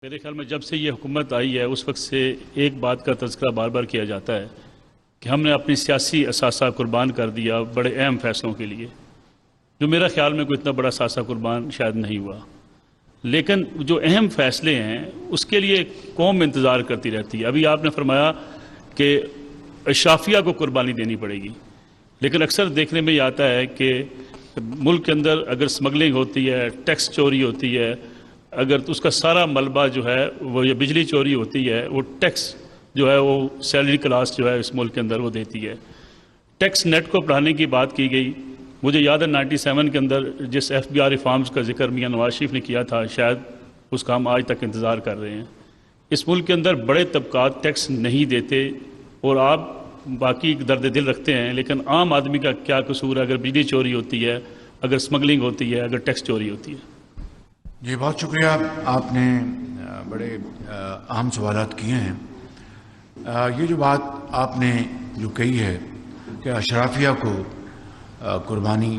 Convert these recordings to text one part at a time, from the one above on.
میرے خیال میں جب سے یہ حکومت آئی ہے اس وقت سے ایک بات کا تذکرہ بار بار کیا جاتا ہے کہ ہم نے اپنی سیاسی اثاثہ قربان کر دیا بڑے اہم فیصلوں کے لیے، جو میرا خیال میں کوئی اتنا بڑا اثاثہ قربان شاید نہیں ہوا، لیکن جو اہم فیصلے ہیں اس کے لیے قوم انتظار کرتی رہتی ہے۔ ابھی آپ نے فرمایا کہ اشرافیہ کو قربانی دینی پڑے گی، لیکن اکثر دیکھنے میں یہ آتا ہے کہ ملک کے اندر اگر سمگلنگ ہوتی ہے، ٹیکس چوری ہوتی ہے، اگر اس کا سارا ملبہ جو ہے وہ یہ بجلی چوری ہوتی ہے، وہ ٹیکس جو ہے وہ سیلری کلاس جو ہے اس ملک کے اندر وہ دیتی ہے۔ ٹیکس نیٹ کو بڑھانے کی بات کی گئی، مجھے یاد ہے 97 کے اندر جس ایف بی آر ریفارمز کا ذکر میاں نواز شریف نے کیا تھا، شاید اس کا ہم آج تک انتظار کر رہے ہیں۔ اس ملک کے اندر بڑے طبقات ٹیکس نہیں دیتے اور آپ باقی درد دل رکھتے ہیں، لیکن عام آدمی کا کیا قصور ہے اگر بجلی چوری ہوتی ہے، اگر سمگلنگ ہوتی ہے، اگر ٹیکس چوری ہوتی ہے؟ جی بہت شکریہ، آپ نے بڑے اہم سوالات کیے ہیں۔ یہ جو بات آپ نے جو کہی ہے کہ اشرافیہ کو قربانی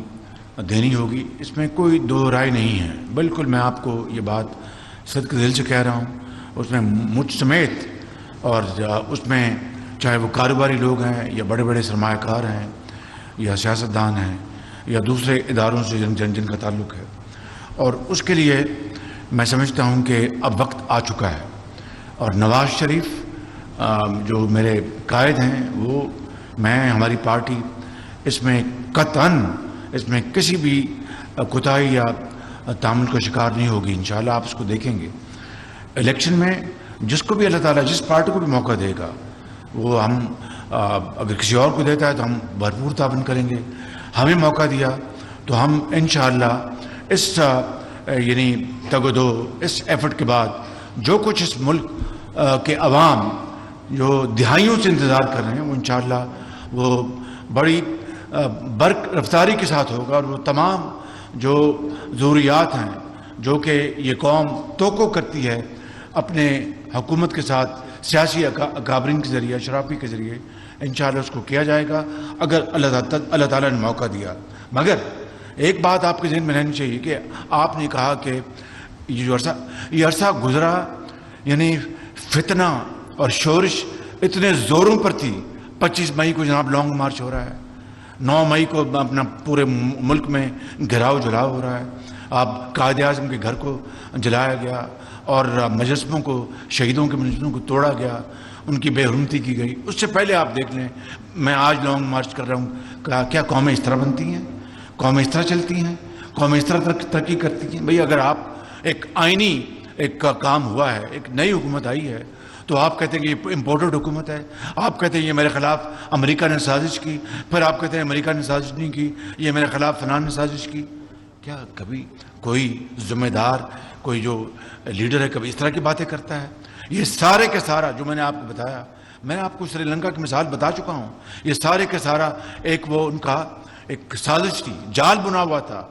دینی ہوگی، اس میں کوئی دو رائے نہیں ہے۔ بالکل میں آپ کو یہ بات صدق دل سے کہہ رہا ہوں، اس میں مجھ سمیت، اور اس میں چاہے وہ کاروباری لوگ ہیں یا بڑے بڑے سرمایہ کار ہیں یا سیاستدان ہیں یا دوسرے اداروں سے جن کا تعلق ہے، اور اس کے لیے میں سمجھتا ہوں کہ اب وقت آ چکا ہے۔ اور نواز شریف جو میرے قائد ہیں، وہ میں ہماری پارٹی اس میں قطعاً اس میں کسی بھی کوتاہی یا تعامل کا شکار نہیں ہوگی۔ انشاءاللہ آپ اس کو دیکھیں گے الیکشن میں، جس کو بھی اللہ تعالیٰ جس پارٹی کو بھی موقع دے گا، وہ ہم اگر کسی اور کو دیتا ہے تو ہم بھرپور تعاون کریں گے۔ ہمیں موقع دیا تو ہم انشاءاللہ اس یعنی تگ و دو اس ایفرٹ کے بعد جو کچھ اس ملک کے عوام جو دہائیوں سے انتظار کر رہے ہیں، وہ انشاءاللہ وہ بڑی برق رفتاری کے ساتھ ہوگا، اور وہ تمام جو ضروریات ہیں جو کہ یہ قوم توقع کرتی ہے اپنے حکومت کے ساتھ سیاسی اکابرین کے ذریعے، اشرافی کے ذریعے، انشاءاللہ اس کو کیا جائے گا اگر اللہ تعالیٰ نے موقع دیا۔ مگر ایک بات آپ کے ذہن میں رہنی چاہیے کہ آپ نے کہا کہ یہ عرصہ گزرا، یعنی فتنہ اور شورش اتنے زوروں پر تھی۔ 25 مئی کو جناب لانگ مارچ ہو رہا ہے، 9 مئی کو اپنا پورے ملک میں گھراؤ جلاؤ ہو رہا ہے، آپ قائد اعظم کے گھر کو جلایا گیا اور مجسموں کو، شہیدوں کے مجسموں کو توڑا گیا، ان کی بے حرمتی کی گئی۔ اس سے پہلے آپ دیکھ لیں، میں آج لانگ مارچ کر رہا ہوں، کیا قومیں اس طرح بنتی ہیں؟ قومیں اس طرح چلتی ہیں؟ قومیں اس طرح ترقی کرتی ہیں؟ بھئی اگر آپ ایک آئینی ایک کام ہوا ہے، ایک نئی حکومت آئی ہے، تو آپ کہتے ہیں کہ یہ امپورٹڈ حکومت ہے، آپ کہتے ہیں یہ میرے خلاف امریکہ نے سازش کی، پھر آپ کہتے ہیں امریکہ نے سازش نہیں کی، یہ میرے خلاف فلان نے سازش کی۔ کیا کبھی کوئی ذمہ دار، کوئی جو لیڈر ہے، کبھی اس طرح کی باتیں کرتا ہے؟ یہ سارے کے سارا جو میں نے آپ کو بتایا، میں نے آپ کو سری لنکا کی مثال بتا چکا ہوں، یہ سارے کے سارا ایک وہ ان کا ایک سازش تھی، جال بنا ہوا تھا،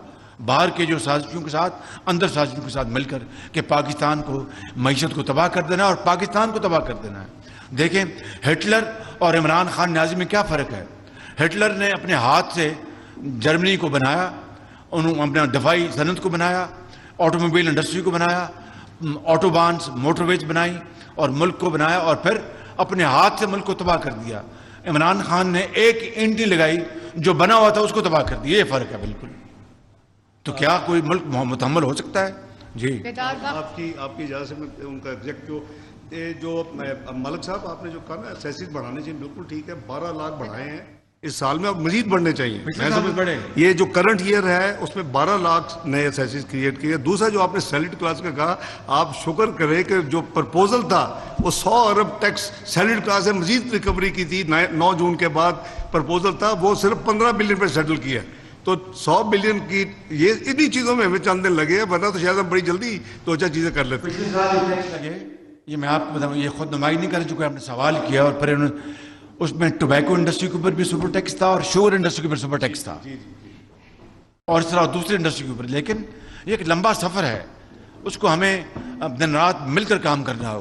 باہر کے جو سازشوں کے ساتھ، اندر سازشوں کے ساتھ مل کر، کہ پاکستان کو، معیشت کو تباہ کر دینا اور پاکستان کو تباہ کر دینا ہے۔ دیکھیں ہٹلر اور عمران خان نیازی میں کیا فرق ہے؟ ہٹلر نے اپنے ہاتھ سے جرمنی کو بنایا، انہوں نے اپنے دفاعی صنعت کو بنایا، آٹوموبائل انڈسٹری کو بنایا، آٹو بانس، موٹر ویز بنائی اور ملک کو بنایا، اور پھر اپنے ہاتھ سے ملک کو تباہ کر دیا۔ عمران خان نے ایک اینٹ نہیں لگائی، جو بنا ہوا تھا اس کو تباہ کر دیا۔ یہ فرق ہے بالکل۔ تو کیا کوئی ملک متحمل ہو سکتا ہے؟ جی آپ کی اجازت سے میں ان کا ایگزیکٹ جو ملک صاحب آپ نے جو کہا نا سیسز بڑھانے چاہیے، بالکل ٹھیک ہے، 12 لاکھ بڑھائے ہیں اس سال میں، اب مزید بڑھنے چاہیے۔ یہ جو کرنٹ ایئر ہے اس میں 12 لاکھ نئے سیسز کریٹ کیے۔ دوسرا جو آپ نے سیلریڈ کلاس کا کہا، آپ شکر کریں کہ جو پرپوزل تھا وہ 100 ارب ٹیکس سیلریڈ کلاس سے مزید ریکوری کی تھی، 9 جون کے بعد پرپوزل تھا، وہ صرف 15 بلین پہ سیٹل کیا، تو 100 بلین کی یہ انہی چیزوں میں ہمیں چند دن لگے ہیں، ورنہ تو شاید ہم بڑی جلدی تو اچھا چیزیں کر لیتے ہیں۔ پچھلے سال یہ ٹیکس لگے، یہ میں آپ کو بتاؤں، یہ خود نمائی نہیں کر چکے، آپ نے سوال کیا، اور پھر اس میں ٹوبیکو انڈسٹری کے اوپر بھی سپر ٹیکس تھا اور شوگر انڈسٹری کے اوپر سپر ٹیکس تھا، اور اس طرح دوسری انڈسٹری کے اوپر۔ لیکن یہ ایک لمبا سفر ہے، اس کو ہمیں دن رات مل کر کام کرنا ہوگا۔